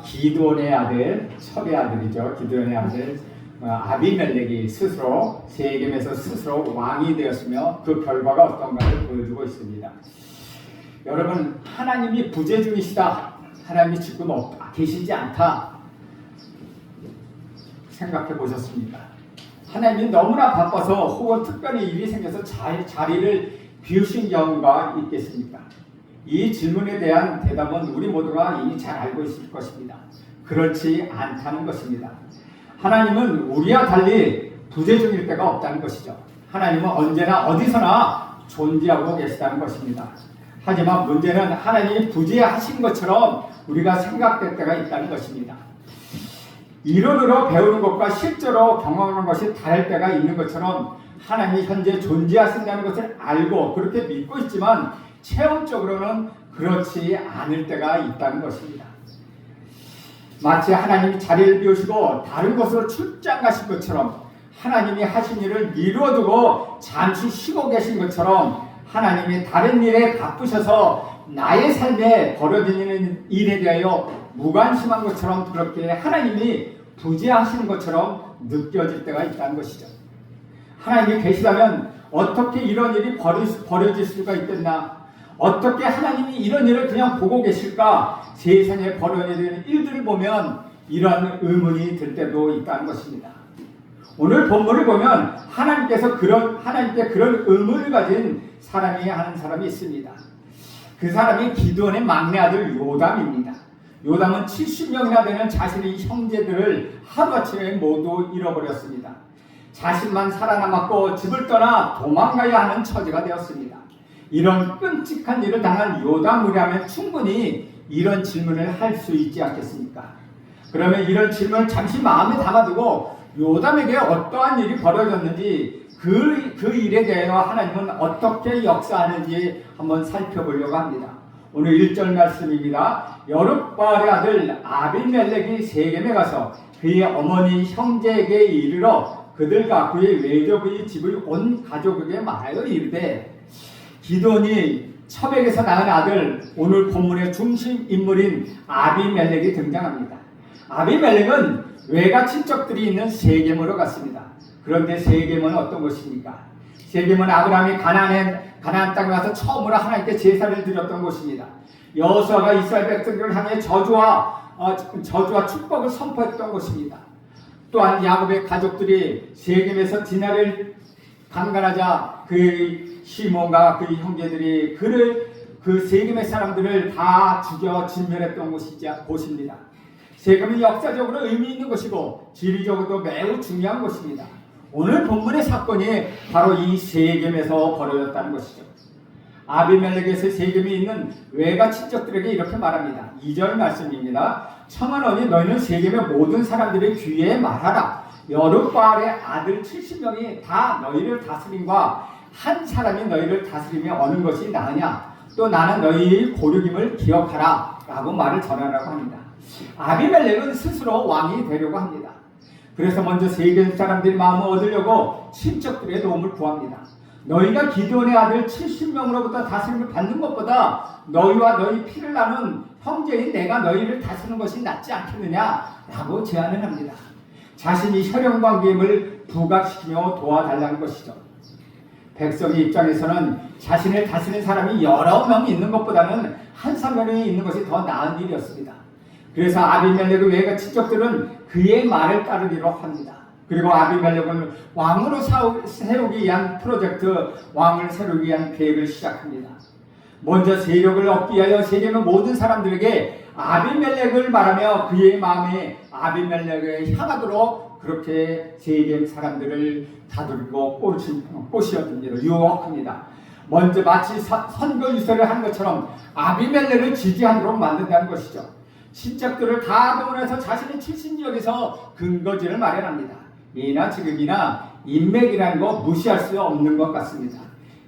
기드온의 아들, 첩의 아들이죠. 기드온의 아들 아비멜렉이 스스로 세겜에서 스스로 왕이 되었으며 그 결과가 어떤가를 보여주고 있습니다. 여러분, 하나님이 부재 중이시다, 하나님이 지금 계시지 않다 생각해 보셨습니까? 하나님이 너무나 바빠서 혹은 특별히 일이 생겨서 자리를 비우신 경우가 있겠습니까? 이 질문에 대한 대답은 우리 모두가 이미 잘 알고 있을 것입니다. 그렇지 않다는 것입니다. 하나님은 우리와 달리 부재 중일 때가 없다는 것이죠. 하나님은 언제나 어디서나 존재하고 계시다는 것입니다. 하지만 문제는 하나님이 부재하신 것처럼 우리가 생각될 때가 있다는 것입니다. 이론으로 배우는 것과 실제로 경험하는 것이 다를 때가 있는 것처럼 하나님이 현재 존재하신다는 것을 알고 그렇게 믿고 있지만 체험적으로는 그렇지 않을 때가 있다는 것입니다. 마치 하나님이 자리를 비우시고 다른 곳으로 출장 가신 것처럼, 하나님이 하신 일을 미뤄두고 잠시 쉬고 계신 것처럼, 하나님이 다른 일에 바쁘셔서 나의 삶에 벌어지는 일에 대하여 무관심한 것처럼 그렇게 하나님이 부재하시는 것처럼 느껴질 때가 있다는 것이죠. 하나님이 계시다면 어떻게 이런 일이 벌어질 수가 있겠나? 어떻게 하나님이 이런 일을 그냥 보고 계실까? 세상에 벌어지는 일들을 보면 이런 의문이 들 때도 있다는 것입니다. 오늘 본문을 보면 하나님께 그런 의문을 가진 사람이 하는 사람이 있습니다. 그 사람이 기드온의 막내 아들 요담입니다. 요담은 70명이나 되는 자신의 형제들을 하루아침에 모두 잃어버렸습니다. 자신만 살아남았고 집을 떠나 도망가야 하는 처지가 되었습니다. 이런 끔찍한 일을 당한 요담이라면 충분히 이런 질문을 할 수 있지 않겠습니까? 그러면 이런 질문을 잠시 마음에 담아두고 요담에게 어떠한 일이 벌어졌는지 그 일에 대하여 하나님은 어떻게 역사하는지 한번 살펴보려고 합니다. 오늘 1절 말씀입니다. 여룹바알의 아들 아비멜렉이 세겜에 가서 그의 어머니 형제에게 이르러 그들과 그의 외족의 집의 온 가족에게 말하여 이르되, 기드온이 첩에게서 낳은 아들, 오늘 본문의 중심 인물인 아비멜렉이 등장합니다. 아비멜렉은 외가 친척들이 있는 세겜으로 갔습니다. 그런데 세겜은 어떤 곳입니까? 세겜은 아브라함이 가나안 땅에 가서 처음으로 하나님께 제사를 드렸던 곳입니다. 여호수아가 이스라엘 백성들을 향해 저주와 축복을 선포했던 곳입니다. 또한 야곱의 가족들이 세겜에서 디나를 강간하자 그 시몬과 그 형제들이 그 세겜의 사람들을 다 죽여 진멸했던 곳입니다. 세겜은 역사적으로 의미 있는 것이고 지리적으로도 매우 중요한 곳입니다. 오늘 본문의 사건이 바로 이 세겜에서 벌어졌다는 것이죠. 아비멜렉에서 세겜에 있는 외가 친척들에게 이렇게 말합니다. 2절 말씀입니다. 청하노니 너희는 세겜의 모든 사람들의 귀에 말하라. 여룹바알의 아들 70명이 다 너희를 다스림과 한 사람이 너희를 다스리며 어느 것이 나으냐? 또 나는 너희의 고륙임을 기억하라 라고 말을 전하라고 합니다. 아비멜렉은 스스로 왕이 되려고 합니다. 그래서 먼저 세겜 사람들의 마음을 얻으려고 친척들의 도움을 구합니다. 너희가 기드온의 아들 70명으로부터 다스림을 받는 것보다 너희와 너희 피를 나눈 형제인 내가 너희를 다스리는 것이 낫지 않겠느냐 라고 제안을 합니다. 자신이 혈연관계임을 부각시키며 도와달라는 것이죠. 백성의 입장에서는 자신을 다스리는 사람이 여러 명이 있는 것보다는 한 사람이 있는 것이 더 나은 일이었습니다. 그래서 아비멜렉의 외가 친척들은 그의 말을 따르기로 합니다. 그리고 아비멜렉은 왕으로 세우기 위한 왕을 세우기 위한 계획을 시작합니다. 먼저 세력을 얻기 위하여 세겜의 모든 사람들에게 아비멜렉을 말하며 그의 마음에 아비멜렉을 향하도록 그렇게 세겜 사람들을 다독이고 꼬시어듭니다. 유혹합니다. 먼저 마치 선거 유세를 한 것처럼 아비멜렉을 지지하도록 만든다는 것이죠. 친척들을 다 동원해서 자신의 출신 지역에서 근거지를 마련합니다. 이나 지극이나 인맥이라는 거 무시할 수 없는 것 같습니다.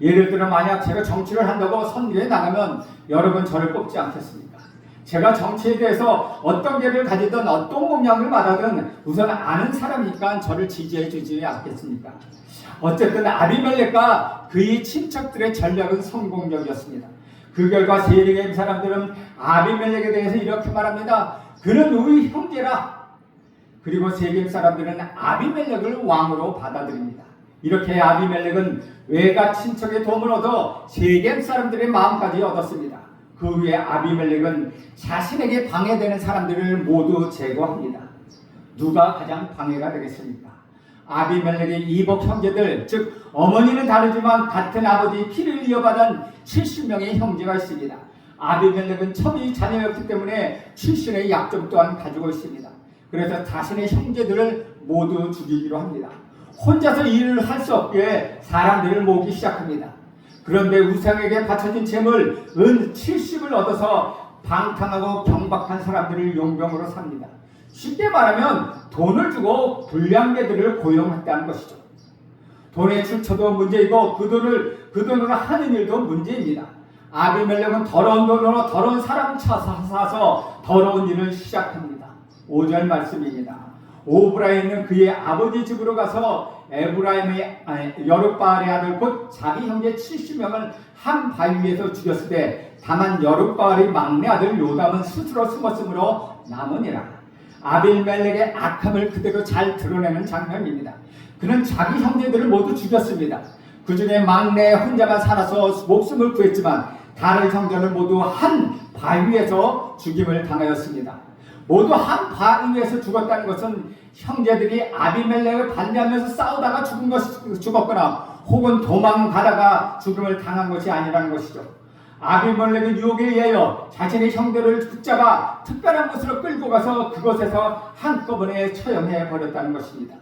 예를 들어 만약 제가 정치를 한다고 선거에 나가면 여러분 저를 뽑지 않겠습니까? 제가 정치에 대해서 어떤 계를 가지든 어떤 공약을 받아든 우선 아는 사람이니까 저를 지지해 주지 않겠습니까? 어쨌든 아비멜렉과 그의 친척들의 전략은 성공적이었습니다. 그 결과 세겜 사람들은 아비멜렉에 대해서 이렇게 말합니다. 그는 우리 형제라. 그리고 세겜 사람들은 아비멜렉을 왕으로 받아들입니다. 이렇게 아비멜렉은 외가 친척의 도움을 얻어 세겜 사람들의 마음까지 얻었습니다. 그 후에 아비멜렉은 자신에게 방해되는 사람들을 모두 제거합니다. 누가 가장 방해가 되겠습니까? 아비멜렉의 이복 형제들, 즉 어머니는 다르지만 같은 아버지 피를 이어받은 70명의 형제가 있습니다. 아비멜렉은 첨이 자녀였기 때문에 출신의 약점 또한 가지고 있습니다. 그래서 자신의 형제들을 모두 죽이기로 합니다. 혼자서 일을 할 수 없게 사람들을 모으기 시작합니다. 그런데 우상에게 바쳐진 재물 은 70을 얻어서 방탕하고 경박한 사람들을 용병으로 삽니다. 쉽게 말하면 돈을 주고 불량배들을 고용했다는 것이죠. 돈의 출처도 문제이고 그 돈으로 하는 일도 문제입니다. 아비멜렉은 더러운 돈으로 더러운 사람 사서 더러운 일을 시작합니다. 5절 말씀입니다. 오브라임은 그의 아버지 집으로 가서 에브라임의 여룹바알의 아들 곧 자기 형제 70명을 한 바위 위에서 죽였을 때 다만 여룹바알의 막내 아들 요담은 스스로 숨었으므로 남으니라. 아비멜렉의 악함을 그대로 잘 드러내는 장면입니다. 그는 자기 형제들을 모두 죽였습니다. 그 중에 막내 혼자만 살아서 목숨을 구했지만 다른 형제는 모두 한 바위에서 죽임을 당하였습니다. 모두 한 바위에서 죽었다는 것은 형제들이 아비멜렉을 반대하면서 싸우다가 죽었거나 혹은 도망가다가 죽음을 당한 것이 아니라는 것이죠. 아비멜렉은 유혹에 의하여 자신의 형제를 붙잡아 특별한 곳으로 끌고 가서 그곳에서 한꺼번에 처형해 버렸다는 것입니다.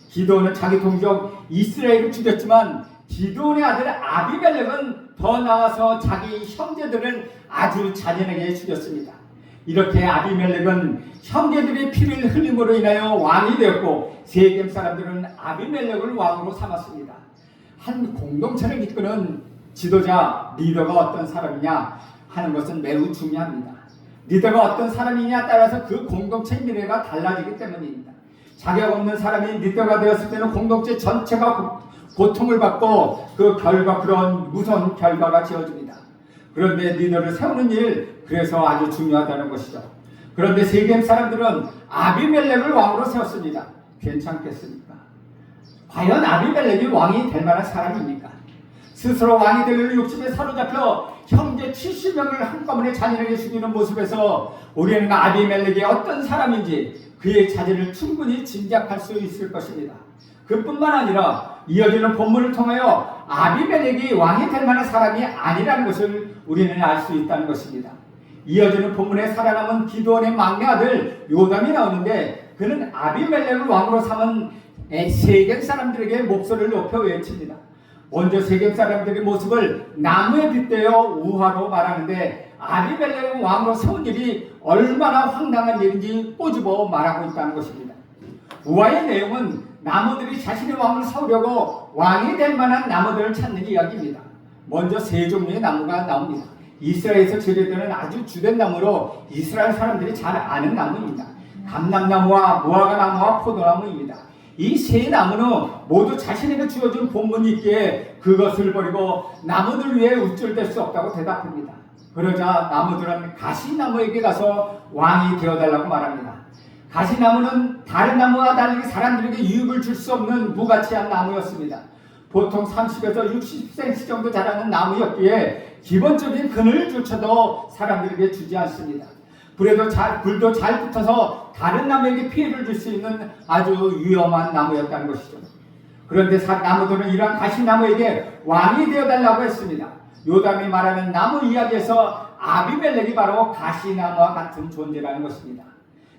기드온은 자기 동족 이스라엘을 죽였지만 기드온의 아들 아비멜렉은 더 나아서 자기 형제들을 아주 잔인하게 죽였습니다. 이렇게 아비멜렉은 형제들의 피를 흘림으로 인하여 왕이 되었고 세겜 사람들은 아비멜렉을 왕으로 삼았습니다. 한 공동체를 이끄는 지도자, 리더가 어떤 사람이냐 하는 것은 매우 중요합니다. 리더가 어떤 사람이냐에 따라서 그 공동체의 미래가 달라지기 때문입니다. 자격 없는 사람이 리더가 되었을 때는 공동체 전체가 고통을 받고 그 결과 그런 무서운 결과가 지어집니다. 그런데 리더를 세우는 일, 그래서 아주 중요하다는 것이죠. 그런데 세겜 사람들은 아비멜렉을 왕으로 세웠습니다. 괜찮겠습니까? 과연 아비멜렉이 왕이 될 만한 사람입니까? 스스로 왕이 되려는 욕심에 사로잡혀 형제 70명을 한꺼번에 잔인하게 죽이는 모습에서 우리는 아비멜렉이 어떤 사람인지 그의 자질을 충분히 짐작할 수 있을 것입니다. 그뿐만 아니라 이어지는 본문을 통하여 아비멜렉이 왕이 될 만한 사람이 아니라는 것을 우리는 알 수 있다는 것입니다. 이어지는 본문에 살아남은 기드온의 막내 아들 요담이 나오는데 그는 아비멜렉을 왕으로 삼은 세겜 사람들에게 목소리를 높여 외칩니다. 먼저 세겜 사람들의 모습을 나무에 빗대어 우화로 말하는데 아비멜렉을 왕으로 세운 일이 얼마나 황당한 일인지 꼬집어 말하고 있다는 것입니다. 우화의 내용은 나무들이 자신의 왕을 세우려고 왕이 될 만한 나무들을 찾는 이야기입니다. 먼저 세 종류의 나무가 나옵니다. 이스라엘에서 재배되는 아주 주된 나무로 이스라엘 사람들이 잘 아는 나무입니다. 감람나무와 무화과 나무와 포도나무입니다. 이 세 나무는 모두 자신에게 주어진 본문이 있기에 그것을 버리고 나무들 위에 우쭐댈 수 없다고 대답합니다. 그러자 나무들은 가시나무에게 가서 왕이 되어달라고 말합니다. 가시나무는 다른 나무와 달리 사람들에게 유익을 줄 수 없는 무가치한 나무였습니다. 보통 30에서 60cm 정도 자라는 나무였기에 기본적인 그늘조차도 사람들에게 주지 않습니다. 불도 잘 붙어서 다른 나무에게 피해를 줄 수 있는 아주 위험한 나무였다는 것이죠. 그런데 나무들은 이러한 가시나무에게 왕이 되어달라고 했습니다. 요담이 말하는 나무 이야기에서 아비멜렉이 바로 가시나무와 같은 존재라는 것입니다.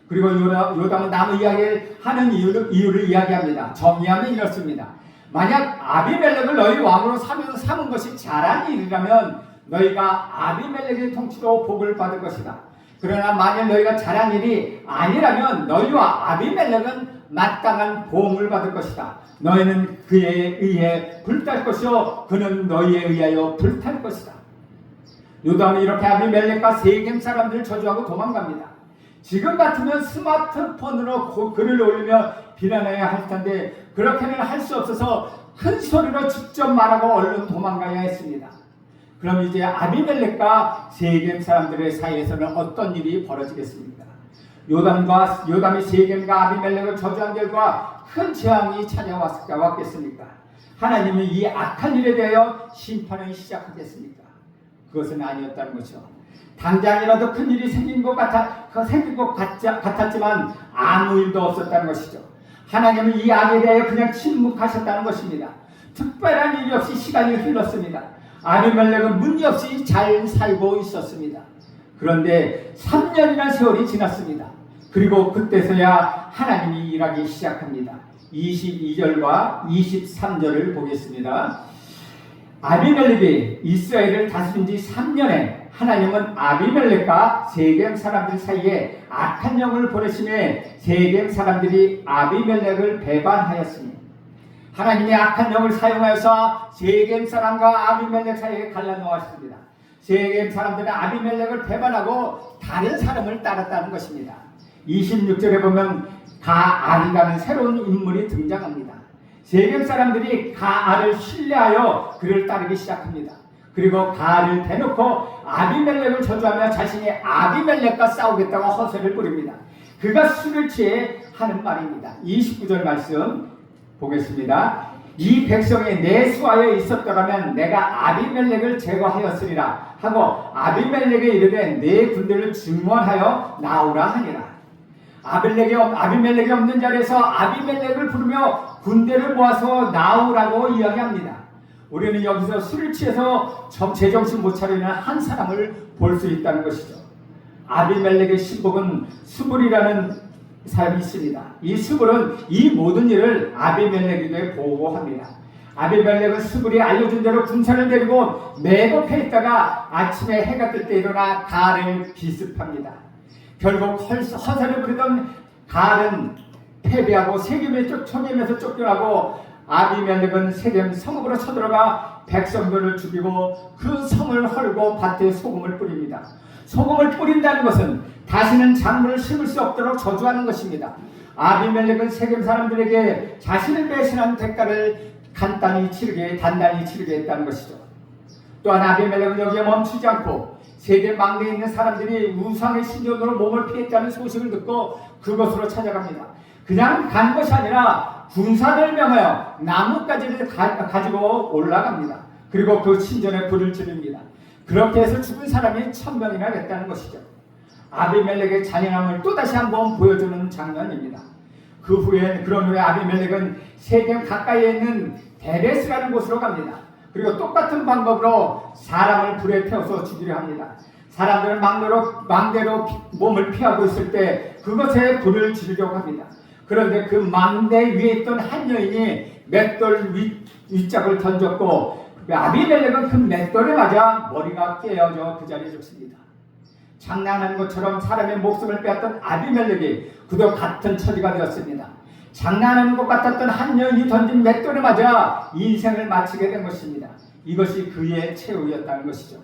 그리고 요담은 나무 이야기를 하는 이유를 이야기합니다. 정의하면 이렇습니다. 만약 아비멜렉을 너희 왕으로 삼은 것이 잘한 일이라면 너희가 아비멜렉의 통치로 복을 받을 것이다. 그러나 만약 너희가 잘한 일이 아니라면 너희와 아비멜렉은 마땅한 보응을 받을 것이다. 너희는 그에 의해 불탈 것이요 그는 너희에 의하여 불탈 것이다. 요담은 이렇게 아비멜렉과 세겜 사람들을 저주하고 도망갑니다. 지금 같으면 스마트폰으로 글을 올리며 비난해야 할 텐데 그렇게는 할 수 없어서 큰 소리로 직접 말하고 얼른 도망가야 했습니다. 그럼 이제 아비멜렉과 세겜 사람들의 사이에서는 어떤 일이 벌어지겠습니까? 요담이 세겜과 아비멜렉을 저주한 결과 큰 재앙이 찾아왔겠습니까? 하나님은 이 악한 일에 대하여 심판을 시작하겠습니까? 그것은 아니었다는 것이죠. 당장이라도 큰 일이 생긴 것 같았지만 아무 일도 없었다는 것이죠. 하나님은 이 악에 대하여 그냥 침묵하셨다는 것입니다. 특별한 일이 없이 시간이 흘렀습니다. 아비멜렉은 문제 없이 잘 살고 있었습니다. 그런데 3년이라는 세월이 지났습니다. 그리고 그때서야 하나님이 일하기 시작합니다. 22절과 23절을 보겠습니다. 아비멜렉이 이스라엘을 다스린 지 3년에 하나님은 아비멜렉과 세겜 사람들 사이에 악한 영을 보내심에 세겜 사람들이 아비멜렉을 배반하였으니 하나님의 악한 영을 사용하여서 세겜 사람과 아비멜렉 사이에 갈라놓았습니다. 세겜 사람들은 아비멜렉을 배반하고 다른 사람을 따랐다는 것입니다. 26절에 보면 가알이라는 새로운 인물이 등장합니다. 세겜 사람들이 가알을 신뢰하여 그를 따르기 시작합니다. 그리고 가알을 대놓고 아비멜렉을 저주하며 자신이 아비멜렉과 싸우겠다고 허세를 부립니다. 그가 술을 취해 하는 말입니다. 29절 말씀 보겠습니다. 이 백성이 내 수하에 있었더라면 내가 아비멜렉을 제거하였으리라 하고 아비멜렉에 이르되 내 군대를 증원하여 나오라 하니라. 아비멜렉이 없는 자리에서 아비멜렉을 부르며 군대를 모아서 나오라고 이야기합니다. 우리는 여기서 술을 취해서 제정신 못 차리는 한 사람을 볼 수 있다는 것이죠. 아비멜렉의 신복은 수불이라는 사람이 있습니다. 이 수불은 이 모든 일을 아비멜렉에게 보고합니다. 아비멜렉은 수불이 알려준 대로 군사를 데리고 매복해 있다가 아침에 해가 뜰 때 일어나 가알을 기습합니다. 결국 허세를 부리던 가알은 패배하고 세겜에서 쫓겨나고 아비멜렉은 세겜 성읍으로 쳐들어가 백성들을 죽이고 그 성을 헐고 밭에 소금을 뿌립니다. 소금을 뿌린다는 것은 다시는 작물을 심을 수 없도록 저주하는 것입니다. 아비멜렉은 세겜 사람들에게 자신을 배신한 대가를 단단히 치르게 했다는 것이죠. 또한 아비멜렉은 여기에 멈추지 않고 세겜 망대에 있는 사람들이 우상의 신전으로 몸을 피했다는 소식을 듣고 그곳으로 찾아갑니다. 그냥 간 것이 아니라 군사를 명하여 나뭇가지를 가지고 올라갑니다. 그리고 그 신전에 불을 지릅니다. 그렇게 해서 죽은 사람이 1000명이나 됐다는 것이죠. 아비멜렉의 잔인함을 또다시 한번 보여주는 장면입니다. 그런 후에 아비멜렉은 세겜 가까이에 있는 데베스라는 곳으로 갑니다. 그리고 똑같은 방법으로 사람을 불에 태워서 죽이려 합니다. 사람들은 망대로 몸을 피하고 있을 때 그것에 불을 지르려고 합니다. 그런데 그 망대 위에 있던 한 여인이 맷돌 윗짝을 던졌고 아비멜렉은 그 맷돌에 맞아 머리가 깨어져 그 자리에 죽습니다. 장난하는 것처럼 사람의 목숨을 빼앗던 아비멜렉이 그도 같은 처지가 되었습니다. 장난하는 것 같았던 한 여인이 던진 맷돌에 맞아 인생을 마치게 된 것입니다. 이것이 그의 최후였다는 것이죠.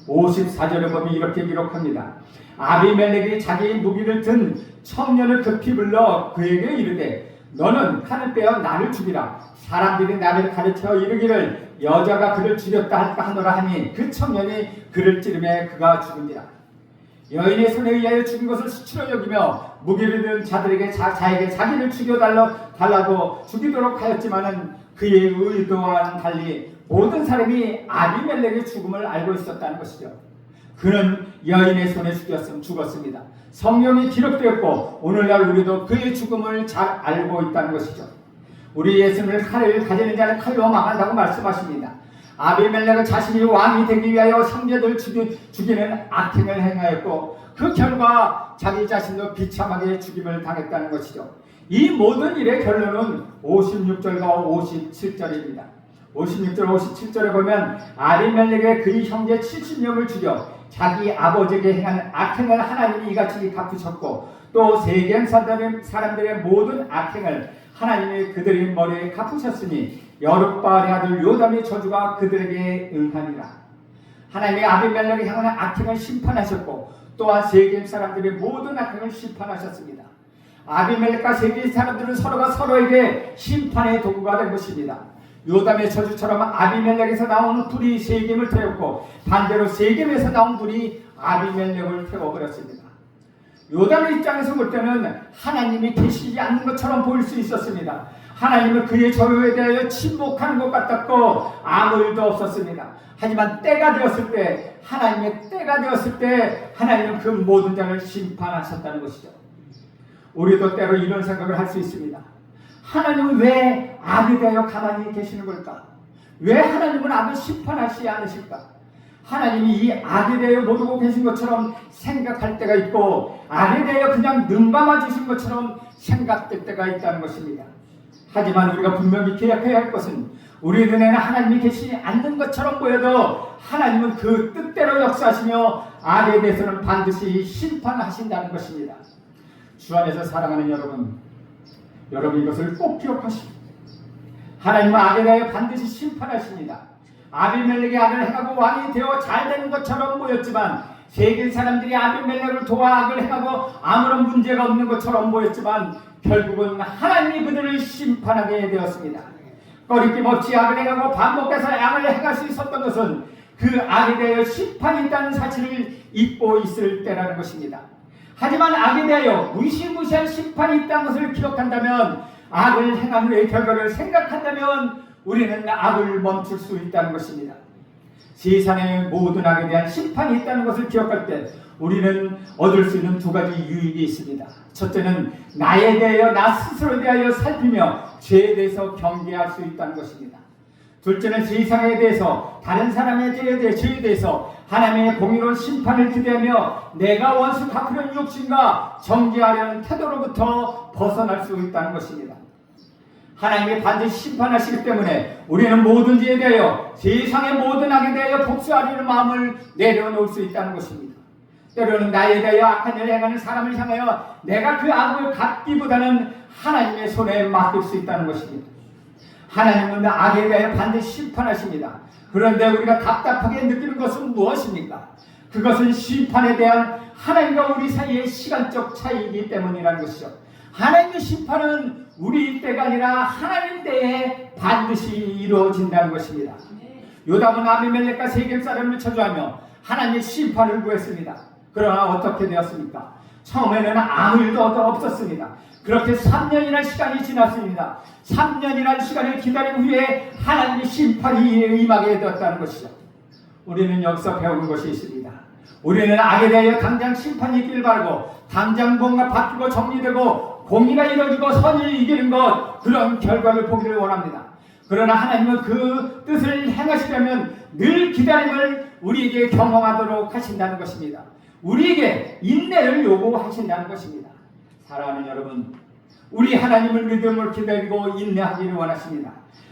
54절에 보면 이렇게 기록합니다. 아비멜렉이 자기의 무기를 든 청년을 급히 불러 그에게 이르되 너는 칼을 빼어 나를 죽이라. 사람들이 나를 가르쳐 이르기를 여자가 그를 죽였다 할까 하노라 하니 그 청년이 그를 찌르매 그가 죽은지라. 여인의 손에 의하여 죽인 것을 수치로 여기며 무기를 든 자들에게 자에게 자기를 죽여달라고 죽이도록 하였지만은 그의 의도와는 달리 모든 사람이 아비멜렉의 죽음을 알고 있었다는 것이죠. 그는 여인의 손에 죽었습니다. 성경이 기록되었고 오늘날 우리도 그의 죽음을 잘 알고 있다는 것이죠. 우리 예수님을 칼을 가지는 자는 칼로 망한다고 말씀하십니다. 아비멜렉은 자신이 왕이 되기 위하여 형제들 죽이는 악행을 행하였고 그 결과 자기 자신도 비참하게 죽임을 당했다는 것이죠. 이 모든 일의 결론은 56절과 57절입니다. 56절, 57절에 보면 아비멜렉의 그의 형제 70명을 죽여 자기 아버지에게 행한 악행을 하나님이 이같이 갚으셨고 또 세겜 사람들의 모든 악행을 하나님이 그들의 머리에 갚으셨으니 여룹바알의 아들 요담의 저주가 그들에게 응하니라. 하나님이 아비멜렉을 향하는 악행을 심판하셨고 또한 세겜 사람들의 모든 악행을 심판하셨습니다. 아비멜렉과 세겜 사람들은 서로가 서로에게 심판의 도구가 된 것입니다. 요담의 저주처럼 아비멜렉에서 나오는 불이 세겜을 태웠고 반대로 세겜에서 나온 불이 아비멜렉을 태워버렸습니다. 요담의 입장에서 볼 때는 하나님이 계시지 않는 것처럼 보일 수 있었습니다. 하나님은 그의 저효에 대하여 침묵하는 것 같았고 아무 일도 없었습니다. 하지만 때가 되었을 때, 하나님의 때가 되었을 때 하나님은 그 모든 자를 심판하셨다는 것이죠. 우리도 때로 이런 생각을 할 수 있습니다. 하나님은 왜 악에 대하여 가만히 계시는 걸까? 왜 하나님은 악을 심판하시지 않으실까? 하나님이 이 악에 대하여 모르고 계신 것처럼 생각할 때가 있고 악에 대하여 그냥 눈 감아주신 것처럼 생각될 때가 있다는 것입니다. 하지만 우리가 분명히 기억해야 할 것은 우리 눈에는 하나님이 계시지 않는 것처럼 보여도 하나님은 그 뜻대로 역사하시며 악에 대해서는 반드시 심판하신다는 것입니다. 주 안에서 사랑하는 여러분 이것을 꼭 기억하시고 하나님은 악에 대하여 반드시 심판하십니다. 아비멜렉이 악을 행하고 왕이 되어 잘 되는 것처럼 보였지만 세계 사람들이 아비멜렉을 도와 악을 행하고 아무런 문제가 없는 것처럼 보였지만 결국은 하나님이 그들을 심판하게 되었습니다. 꺼리낌 없이 악을 행하고 반복해서 악을 행할 수 있었던 것은 그 악에 대하여 심판이 있다는 사실을 잊고 있을 때라는 것입니다. 하지만 악에 대하여 무시무시한 심판이 있다는 것을 기억한다면, 악을 행한 후의 결과를 생각한다면 우리는 악을 멈출 수 있다는 것입니다. 세상의 모든 악에 대한 심판이 있다는 것을 기억할 때 우리는 얻을 수 있는 두 가지 유익이 있습니다. 첫째는 나에 대하여, 나 스스로에 대하여 살피며 죄에 대해서 경계할 수 있다는 것입니다. 둘째는 세상에 대해서, 다른 사람의 죄에 대해서 하나님의 공의로운 심판을 기대하며 내가 원수 갚으려는 욕심과 정죄하려는 태도로부터 벗어날 수 있다는 것입니다. 하나님이 반드시 심판하시기 때문에 우리는 모든 죄에 대하여, 세상의 모든 악에 대하여 복수하려는 마음을 내려놓을 수 있다는 것입니다. 때로는 나에 대하여 악한 일을 행하는 사람을 향하여 내가 그 악을 갚기보다는 하나님의 손에 맡길 수 있다는 것입니다. 하나님은 악에 대하여 반드시 심판하십니다. 그런데 우리가 답답하게 느끼는 것은 무엇입니까? 그것은 심판에 대한 하나님과 우리 사이의 시간적 차이이기 때문이라는 것이죠. 하나님의 심판은 우리 때가 아니라 하나님 때에 반드시 이루어진다는 것입니다. 요담은 아비멜렉과 세겜 사람을 저주하며 하나님의 심판을 구했습니다. 그러나 어떻게 되었습니까? 처음에는 아무 일도 없었습니다. 그렇게 3년이라는 시간이 지났습니다. 3년이라는 시간을 기다린 후에 하나님의 심판이 임하게 되었다는 것이죠. 우리는 여기서 배우는 것이 있습니다. 우리는 악에 대하여 당장 심판이 있기를 바라고, 당장 뭔가 바뀌고 정리되고 공의가 이루어지고 선이 이기는 것, 그런 결과를 보기를 원합니다. 그러나 하나님은 그 뜻을 행하시려면 늘 기다림을 우리에게 경험하도록 하신다는 것입니다. 우리에게 인내를 요구하신다는 것입니다. 사랑하는 여러분, 우리 하나님을 믿음으로 기다리고 인내하기를 원하십니다.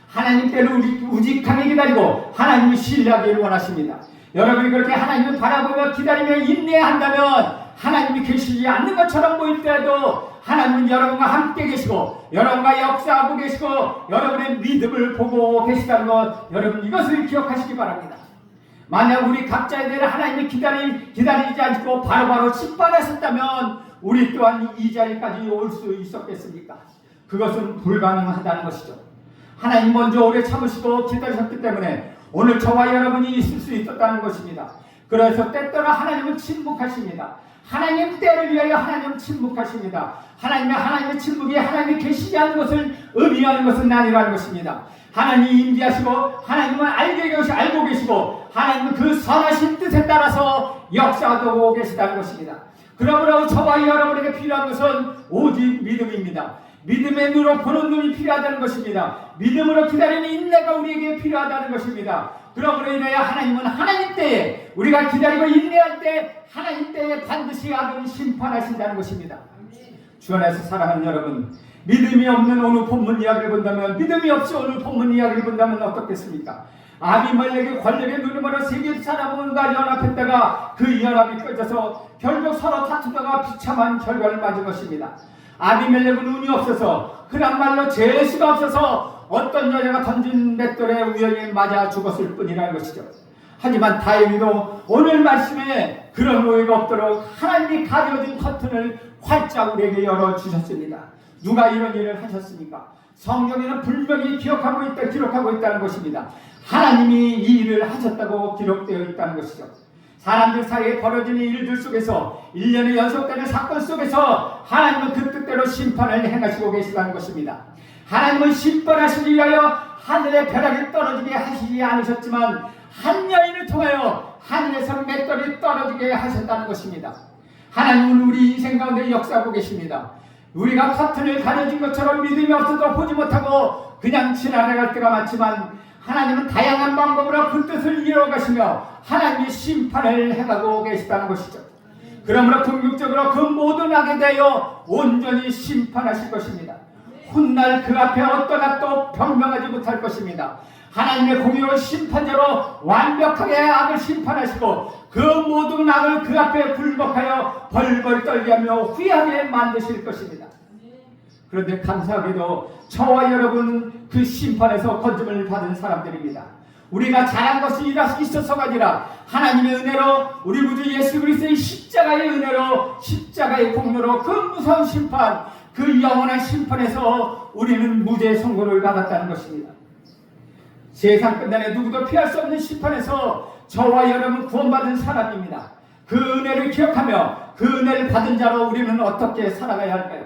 하나님 때를 우직하게 기다리고 하나님을 신뢰하기를 원하십니다. 여러분이 그렇게 하나님을 바라보며 기다리며 인내한다면 하나님이 계시지 않는 것처럼 보일 때에도 하나님은 여러분과 함께 계시고 여러분과 역사하고 계시고 여러분의 믿음을 보고 계시다는 것, 여러분 이것을 기억하시기 바랍니다. 만약 우리 각자에 대해 하나님이 기다리지 않고 바로바로 심판하셨다면 우리 또한 이 자리까지 올 수 있었겠습니까? 그것은 불가능하다는 것이죠. 하나님 먼저 오래 참으시고 기다리셨기 때문에 오늘 저와 여러분이 있을 수 있었다는 것입니다. 그래서 때때로 하나님은 침묵하십니다. 하나님 때를 위하여 하나님은 침묵하십니다. 하나님의 침묵이 하나님이 계시지 않는 것을 의미하는 것은 아니라는 것입니다. 하나님이 임재하시고 하나님은 알고 계시고 하나님은 그 선하신 뜻에 따라서 역사하고 계시다는 것입니다. 그러므로 저와 여러분에게 필요한 것은 오직 믿음입니다. 믿음의 눈으로 보는 눈이 필요하다는 것입니다. 믿음으로 기다리는 인내가 우리에게 필요하다는 것입니다. 그러므로 인하여 하나님은 하나님 때에, 우리가 기다리고 인내할 때 하나님 때에 반드시 악을 심판하신다는 것입니다. 주 안에서 사랑하는 여러분, 믿음이 없는 오늘 본문 이야기를 본다면, 믿음이 없이 오늘 본문 이야기를 본다면 어떻겠습니까? 아비멜렉의 권력에 누르므로 세겜 사람과 연합했다가 그 연합이 꺼져서 결국 서로 다투다가 비참한 결과를 맞은 것입니다. 아비멜렉은 운이 없어서, 그런 말로 재수가 없어서 어떤 여자가 던진 맷돌에 우연히 맞아 죽었을 뿐이라는 것이죠. 하지만 다행히도 오늘 말씀에 그런 오해가 없도록 하나님이 가져진 커튼을 활짝 우리에게 열어주셨습니다. 누가 이런 일을 하셨습니까? 성경에는 분명히 기록하고 있다는 것입니다. 하나님이 이 일을 하셨다고 기록되어 있다는 것이죠. 사람들 사이에 벌어지는 일들 속에서 1년에 연속되는 사건 속에서 하나님은 그 뜻대로 심판을 행하시고 계시다는 것입니다. 하나님은 심판하시기 위하여 하늘의 벼락이 떨어지게 하시지 않으셨지만 한 여인을 통하여 하늘에서 맷돌이 떨어지게 하셨다는 것입니다. 하나님은 우리 인생 가운데 역사하고 계십니다. 우리가 커튼을 가려진 것처럼 믿음이 없어도 보지 못하고 그냥 지나갈 때가 많지만 하나님은 다양한 방법으로 그 뜻을 이루어가시며 하나님의 심판을 행하고 계시다는 것이죠. 그러므로 궁극적으로 그 모든 악에 대하여 온전히 심판하실 것입니다. 훗날 그 앞에 어떤 악도 변명하지 못할 것입니다. 하나님의 공의로운 심판자로 완벽하게 악을 심판하시고 그 모든 악을 그 앞에 굴복하여 벌벌 떨게 하며 후회하게 만드실 것입니다. 그런데 감사하게도 저와 여러분 그 심판에서 건짐을 받은 사람들입니다. 우리가 잘한 것이 있어서가 아니라 하나님의 은혜로 우리 구주 예수 그리스도의 십자가의 은혜로 십자가의 공로로 그 무서운 심판, 그 영원한 심판에서 우리는 무죄 선고를 받았다는 것입니다. 세상 끝날에 누구도 피할 수 없는 심판에서 저와 여러분 구원받은 사람입니다. 그 은혜를 기억하며 그 은혜를 받은 자로 우리는 어떻게 살아가야 할까요?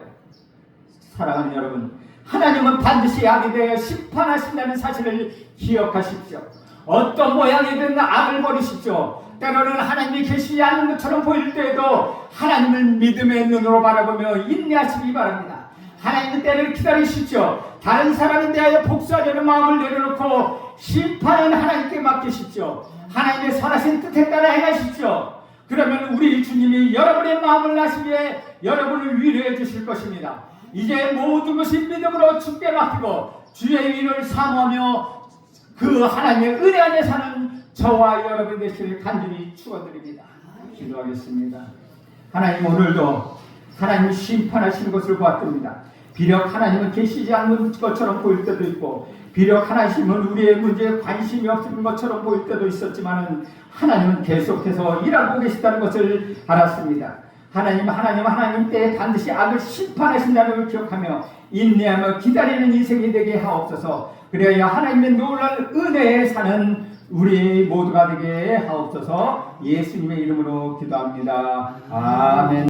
사랑하는 여러분, 하나님은 반드시 악에 대해 심판하신다는 사실을 기억하십시오. 어떤 모양이든 악을 버리십시오. 때로는 하나님이 계시지 않는 것처럼 보일 때에도 하나님을 믿음의 눈으로 바라보며 인내하시기 바랍니다. 하나님의 때를 기다리십시오. 다른 사람에 대하여 복수하려는 마음을 내려놓고 심판은 하나님께 맡기십시오. 하나님의 선하신 뜻에 따라 행하십시오. 그러면 우리 주님이 여러분의 마음을 아시기에 여러분을 위로해 주실 것입니다. 이제 모든 것이 믿음으로 주께 맡기고 주의 일을 사모하며 그 하나님의 은혜 안에 사는 저와 여러분 되시길 간절히 축원드립니다. 기도하겠습니다. 하나님, 오늘도 하나님이 심판하시는 것을 보았습니다. 비록 하나님은 계시지 않는 것처럼 보일 때도 있고 비록 하나님은 우리의 문제에 관심이 없는 것처럼 보일 때도 있었지만 하나님은 계속해서 일하고 계시다는 것을 알았습니다. 하나님 때에 반드시 악을 심판하신다는 걸 기억하며 인내하며 기다리는 인생이 되게 하옵소서. 그래야 하나님의 놀라운 은혜에 사는 우리 모두가 되게 하옵소서. 예수님의 이름으로 기도합니다. 아멘.